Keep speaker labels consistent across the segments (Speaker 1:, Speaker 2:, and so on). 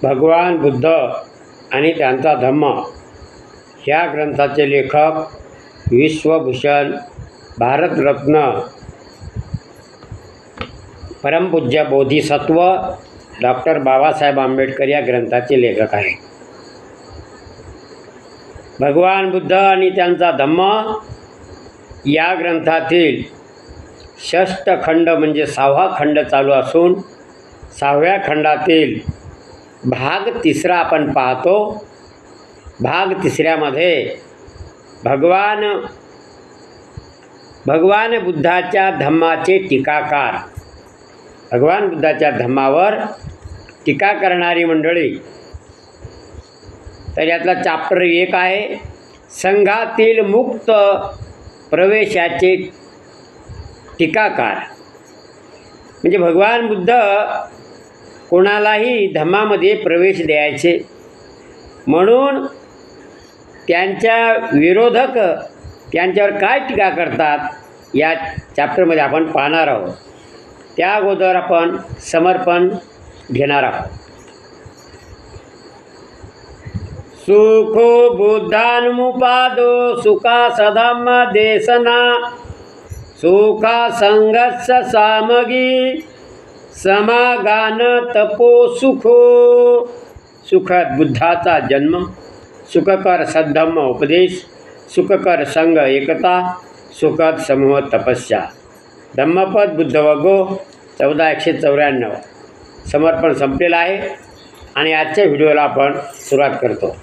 Speaker 1: भगवान बुद्ध आणि त्यांचा धम्म ह्या ग्रंथाचे लेखक विश्वभूषण भारतरत्न परमपूज्य बोधिसत्व डॉक्टर बाबासाहेब आंबेडकर या ग्रंथाचे लेखक आहेत. भगवान बुद्ध आणि त्यांचा धम्म या ग्रंथातील षष्ठ खंड म्हणजे 6वा खंड चालू असून 6व्या खंडातील भाग 3 आपण पाहतो. भाग 3मध्ये भगवान बुद्धाच्या धम्माचे टीकाकार, भगवान बुद्धाच्या धम्मावर टीका करणारी मंडळी. तर यातला चॅप्टर 1 आहे संघातील मुक्त प्रवेशाचे टीकाकार. म्हणजे भगवान बुद्ध कोणालाही धम्मामध्ये प्रवेश द्यायचे म्हणून त्यांच्या विरोधक त्यांच्यावर काय टीका करतात या चॅप्टरमध्ये आपण पाहणार आहोत. त्या अगोदर आपण समर्पण घेणार आहोत. सुखो बुद्धानुमुपादो सुखा सधम्म देशना सुखा संघर्ष सामगी समागान तपो सुखो. सुखद बुद्धाचा जन्म, सुखकर सद्धम्म उपदेश, सुखकर संघ एकता, सुखद समूह तपस्या. धम्मपद बुद्ध वगो 1494. समर्पण संपलेलं आहे आणि आजच्या व्हिडिओला आपण सुरुवात करतो.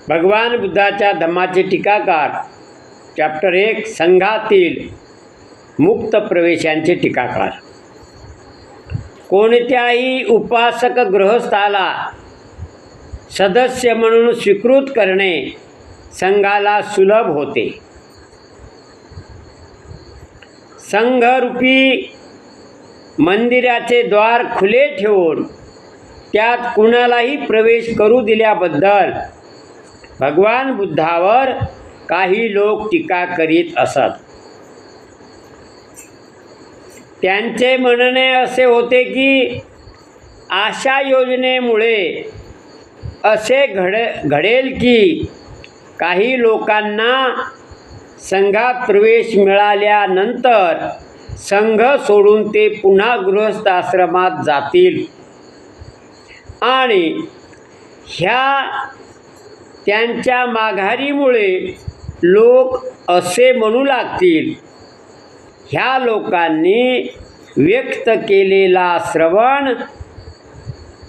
Speaker 1: भगवान बुद्धाच्या धम्माचे टीकाकार चॅप्टर 1 संघातील मुक्त प्रवेशांचे टीकाकार. कोणत्याही उपासक गृहस्थाला सदस्य म्हणून स्वीकृत करणे संघाला सुलभ होते. संघरूपी मंदिराचे द्वार खुले ठेवून त्यात कुणालाही प्रवेश करू दिल्याबद्दल भगवान बुद्धावर काही लोक टीका करीत असत. त्यांचे म्हणणे असे होते की अशा योजनेमुळे असे घडेल की काही लोकांना संघात प्रवेश मिळाल्यानंतर संघ सोडून ते पुन्हा गृहस्थ आश्रमात जातील आणि ह्या त्यांच्या माघारीमुळे लोक असे म्हणू लागतील ह्या लोकांनी व्यक्त केलेला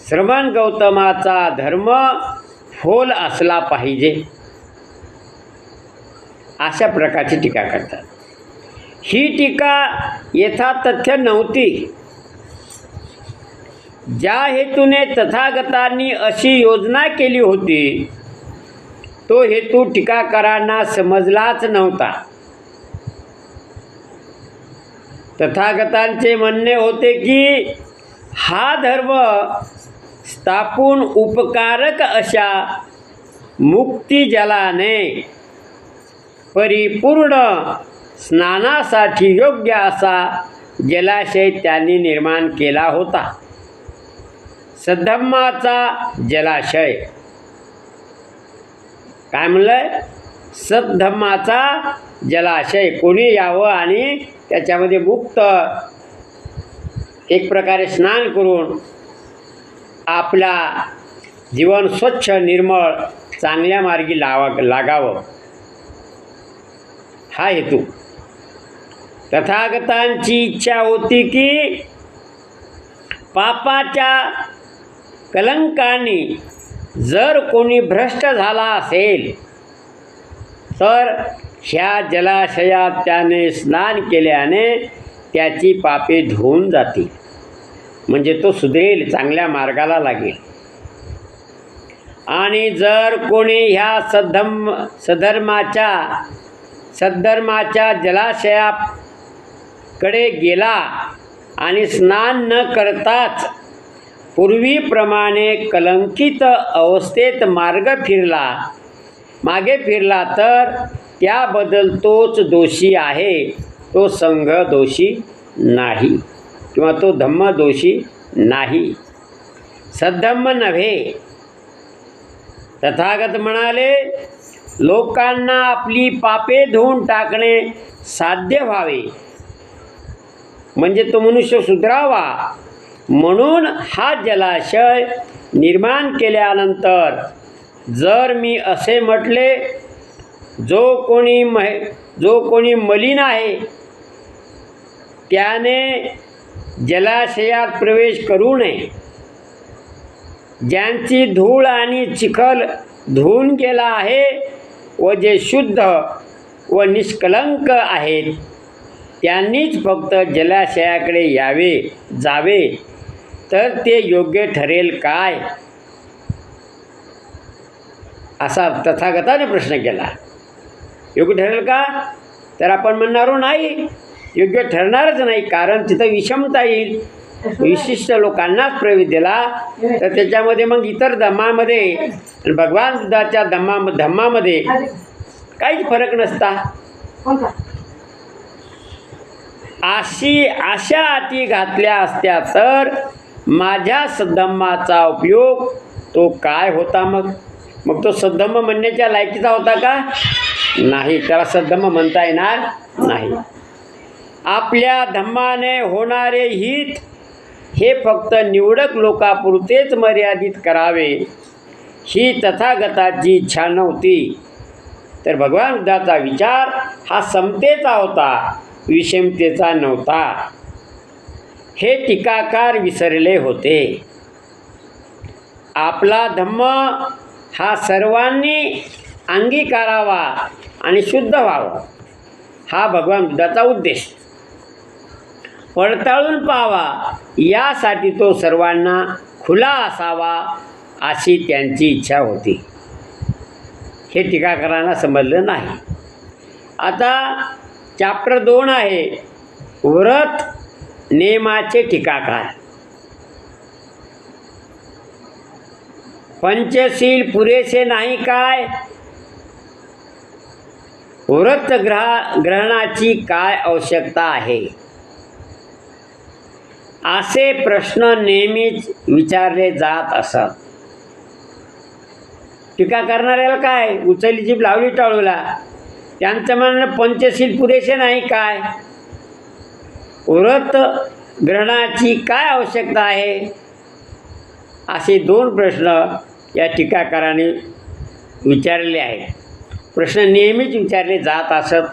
Speaker 1: श्रवण गौतमाचा धर्म फोल असला पाहिजे. अशा प्रकारची टीका करतात. ही टीका यथातथ्य नव्हती. ज्या हेतूने तथागतांनी अशी योजना केली होती तो हेतू टीकाकारांना समजलाच नव्हता. तथागतांचे म्हणणे होते की हा धर्म स्थापून उपकारक अशा मुक्तिजलाने परिपूर्ण स्नानासाठी योग्य असा जलाशय त्यांनी निर्माण केला होता. सद्धम्माचा जलाशय. काय म्हणलंय? सद्धम्माचा जलाशय. कोणी यावं आणि त्याच्यामध्ये मुक्त एक प्रकारे स्नान करून आपला जीवन स्वच्छ निर्मळ चांगल्या मार्गी लागावं हा हेतू. तथागतांची इच्छा होती की पापाच्या कलंकाने जर कोणी भ्रष्ट झाला असेल तर ह्या जलाशयात त्याने स्नान केल्याने त्याची पापे धुवून जातील. म्हणजे तो सुधरेल, चांगल्या मार्गाला लागेल. आणि जर कोणी ह्या सद्धर्माच्या जलाशयाकडे गेला आणि स्नान न करताच पूर्वीप्रमाणे कलंकित अवस्थेत मागे फिरला तर त्याबद्दल तोच दोषी आहे, तो संघ दोषी नाही किंवा तो धम्म दोषी नाही, सद्धम्म नव्हे. तथागत म्हणाले, लोकांना आपली पापे धुवून टाकणे साध्य व्हावे, म्हणजे तो मनुष्य सुधरावा, म्हणून हा जलाशय निर्माण केल्यानंतर जर मी असे म्हटले, जो कोणी मलिन आहे त्याने जलाशयात प्रवेश करू नये, ज्यांची धूळ आणि चिखल धुवून गेला आहे व जे शुद्ध व निष्कलंक आहेत त्यांनीच फक्त जलाशयाकडे जावे, तर ते योग्य ठरेल काय, असा तथागताने प्रश्न केला. योग्य ठरेल का, तर आपण म्हणणारो नाही, योग्य ठरणारच नाही, कारण तिथं विषमता येईल. विशिष्ट लोकांनाच प्रवेश दिला तर त्याच्यामध्ये मग इतर धम्मामध्ये भगवान बुद्धाच्या धम्मामध्ये काहीच फरक नसता. अशा अटी घातल्या असत्या तर माझ्या सद्धम्माचा उपयोग तो काय होता. मग तो सद्धम्म म्हणण्याच्या लायकीचा होता का, नाही, त्याला सद्धम्म म्हणता येणार नाही. आपल्या धम्माने होणारे हित हे फक्त निवडक लोकापुरतेच मर्यादित करावे ही तथागताची इच्छा नव्हती, तर भगवान बुद्धाचा विचार हा समतेचा होता, विषमतेचा नव्हता. हे टीकाकार विसरले होते. आपला धम्म हा सर्वांनी अंगीकारावा आणि शुद्ध व्हावा, हा भगवान बुद्धाचा उद्देश. पडताळून पाहावा यासाठी तो सर्वांना खुला असावा अशी त्यांची इच्छा होती. हे टीकाकारांना समजलं नाही. आता चॅप्टर 2 आहे, व्रत नेमाचे टीकाकार. पंचशील पुरेसे नाही काय, व्रत ग्रहणाची काय आवश्यकता आहे, असे प्रश्न नेहमीच विचारले जात असत. टीका करणाऱ्याला काय, उचलली जीभ लावली टाळूला. त्यांचं म्हणणं पंचशील पुरेसे नाही काय, व्रत ग्रहणाची काय आवश्यकता आहे, असे 2 प्रश्न या टीकाकाराने विचारले आहेत. प्रश्न नेहमीच विचारले जात असत,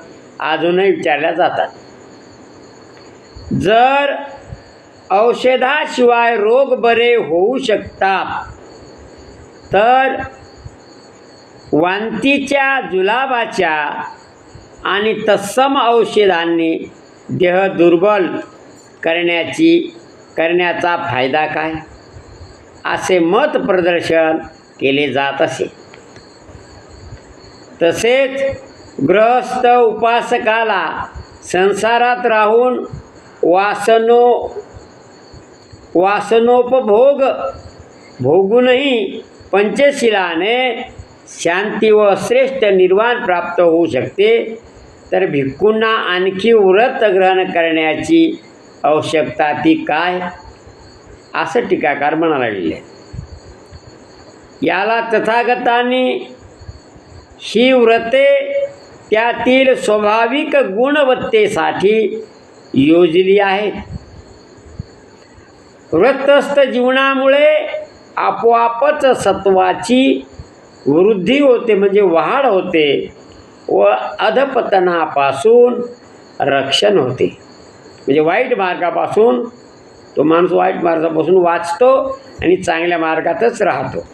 Speaker 1: अजूनही विचारल्या जातात. जर औषधाशिवाय रोग बरे होऊ शकतात तर वांतीच्या, जुलाबाच्या आणि तत्सम औषधांनी देह दुर्बल करण्याचा फायदा काय, असे मत प्रदर्शन केले जात असे. तसेच गृहस्थ उपासकाला संसारात राहून वासनोपभोग भोगूनही पंचशिलाने शांती व श्रेष्ठ निर्वाण प्राप्त होऊ शकते, तर भिक्खूंना आणखी व्रत ग्रहण करण्याची आवश्यकता ती काय, असं टीकाकार म्हणाले. याला तथागतांनी ही व्रते त्यातील स्वाभाविक गुणवत्तेसाठी योजली आहेत. व्रतस्थ जीवनामुळे आपोआपच सत्वाची वृद्धी होते, म्हणजे वाढ होते व अधपतनापासून रक्षण होते. म्हणजे वाईट मार्गापासून तो माणूस वाईट मार्गापासून वाचतो आणि चांगल्या मार्गातच राहतो.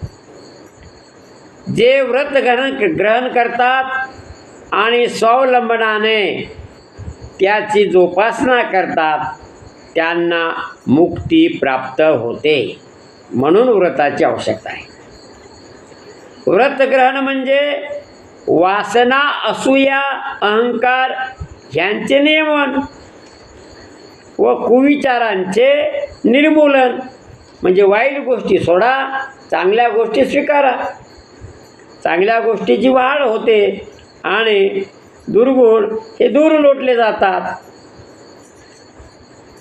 Speaker 1: जे व्रत ग्रहण करतात आणि स्वावलंबनाने त्याची जोपासना करतात त्यांना मुक्ती प्राप्त होते, म्हणून व्रताची आवश्यकता आहे. व्रत ग्रहण म्हणजे वासना, असूया, अहंकार ह्यांचे नियमन व कुविचारांचे निर्मूलन. म्हणजे वाईट गोष्टी सोडा, चांगल्या गोष्टी स्वीकारा. चांगल्या गोष्टीची वाढ होते आणि दुर्गुण हे दूर लोटले जातात.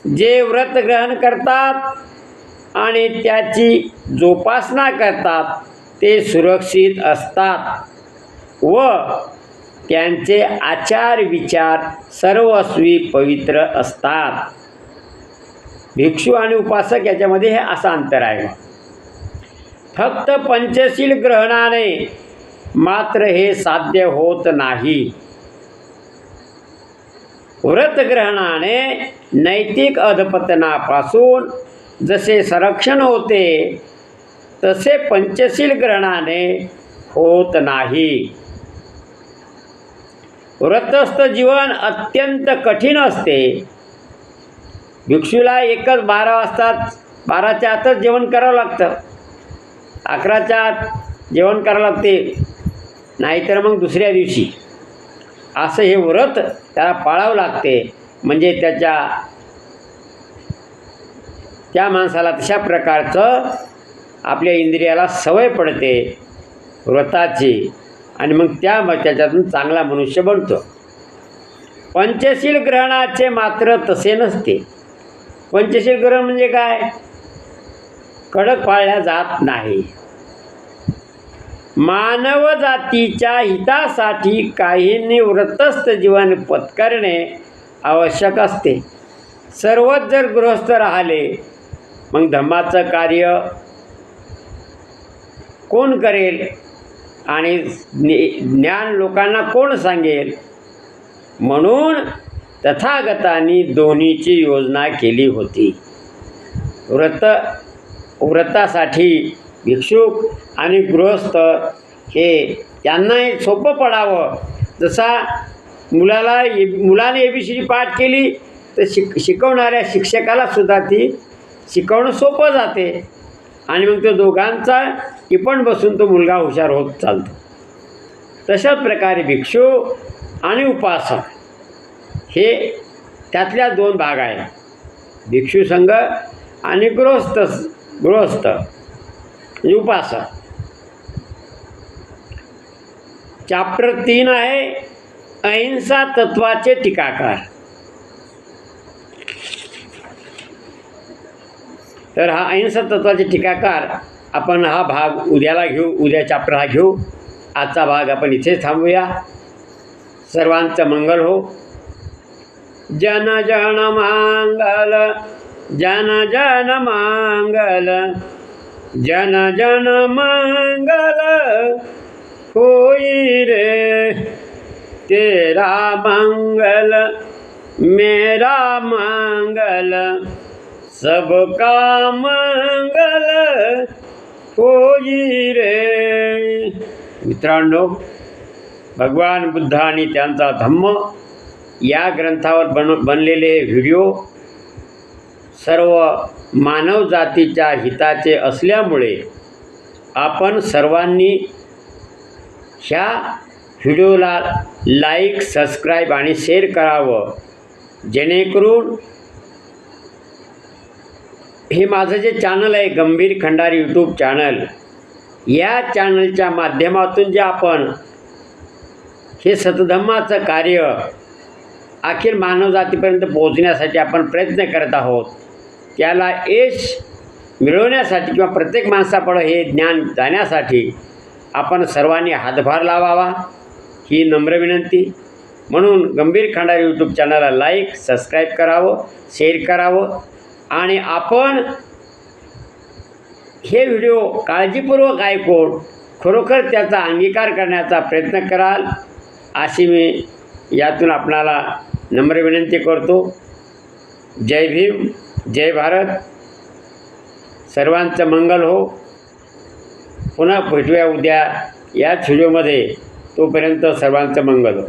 Speaker 1: जे व्रत ग्रहण करतात आणि त्याची जोपासना करतात ते सुरक्षित असतात व त्यांचे आचार विचार सर्वस्वी पवित्र असतात. भिक्षू आणि उपासक याच्यामध्ये हे असं अंतर आहे. फक्त पंचशील ग्रहणाने मात्र हे साध्य होत नाही. व्रतग्रहणाने नैतिक अधपतनापासून जसे संरक्षण होते तसे पंचशील ग्रहणाने होत नाही. व्रतस्थ जीवन अत्यंत कठीण असते. भिक्षूला एकच 12च्या आतच जेवण करावं लागतं. 11च्या आत जेवण करावं लागते, नाहीतर मग दुसऱ्या दिवशी. असं हे व्रत त्याला पाळावं लागते. म्हणजे त्या माणसाला तशा प्रकारचं आपल्या इंद्रियाला सवय पडते व्रताची आणि मग त्याच्यातून चांगला मनुष्य बनतो. पंचशील ग्रहणाचे मात्र तसे नसते. पंचशील ग्रहण म्हणजे काय? कडक पाळल्या जात नाही. मानव जातीच्या हितासाठी काहींनी व्रतस्थ जीवन पत्करणे आवश्यक असते. सर्वच जर गृहस्थ राहिले मग धम्माचं कार्य कोण करेल आणि ज्ञान लोकांना कोण सांगेल? म्हणून तथागतांनी दोन्हीची योजना केली होती. व्रतासाठी भिक्षुक आणि गृहस्थ हे त्यांनाही सोपं पडावं. जसा मुलाने ABCD पाठ केली तर शिकवणाऱ्या शिक्षकाला सुद्धा ती शिकवणं सोपं जाते आणि मग तो दोघांचा टिपण बसून तो मुलगा हुशार होत चालतो. तशाच प्रकारे भिक्षू आणि उपासक हे त्यातल्या 2 भाग आहे. भिक्षू संघ आणि गृहस्थ उपासक. चॅप्टर 3 आहे अहिंसा तत्वाचे टीकाकार. तर हा अहिंसा तत्वाचे टीकाकार आपण हा भाग उद्याला घेऊ. उद्या चॅप्टर हा घेऊ. आजचा भाग आपण इथेच थांबूया. सर्वांचं मंगल हो. जन जन मंगल, जन जन मंगल, जन जन मंगल होई रे. तेरा मंगल मेरा मंगल, सबका मंगल होई रे. मित्रांनो, भगवान बुद्ध आणि त्यांचा धम्म या ग्रंथावर बनलेले व्हिडिओ सर्व मानव जातीच्या हिताचे असल्यामुळे आपण सर्वांनी ह्या व्हिडिओला लाईक, सबस्क्राईब आणि शेअर करावं. जेणेकरून हे माझं जे चॅनल आहे गंभीर खंडारी यूट्यूब चॅनल, या चॅनलच्या माध्यमातून जे आपण हे सतधम्माचं कार्य अखिल मानवजातीपर्यंत पोहोचण्यासाठी आपण प्रयत्न करत आहोत, त्याला यश मिळवण्यासाठी किंवा प्रत्येक माणसापुढे हे ज्ञान जाण्यासाठी आपण सर्वांनी हातभार लावावा ही नम्र विनंती. म्हणून गंभीर खंडारी यूट्यूब चॅनलला लाईक, सबस्क्राईब करावं, शेअर करावं आणि आपण हे व्हिडिओ काळजीपूर्वक ऐकून खरोखर त्याचा अंगीकार करण्याचा प्रयत्न कराल अशी मी यातून आपणाला नम्र विनंती करतो. जय भीम, जय भारत. सर्वांचं मंगल हो. पुन्हा भेटूया उद्या याच व्हिडिओमध्ये. तोपर्यंत सर्वांचं मंगल हो.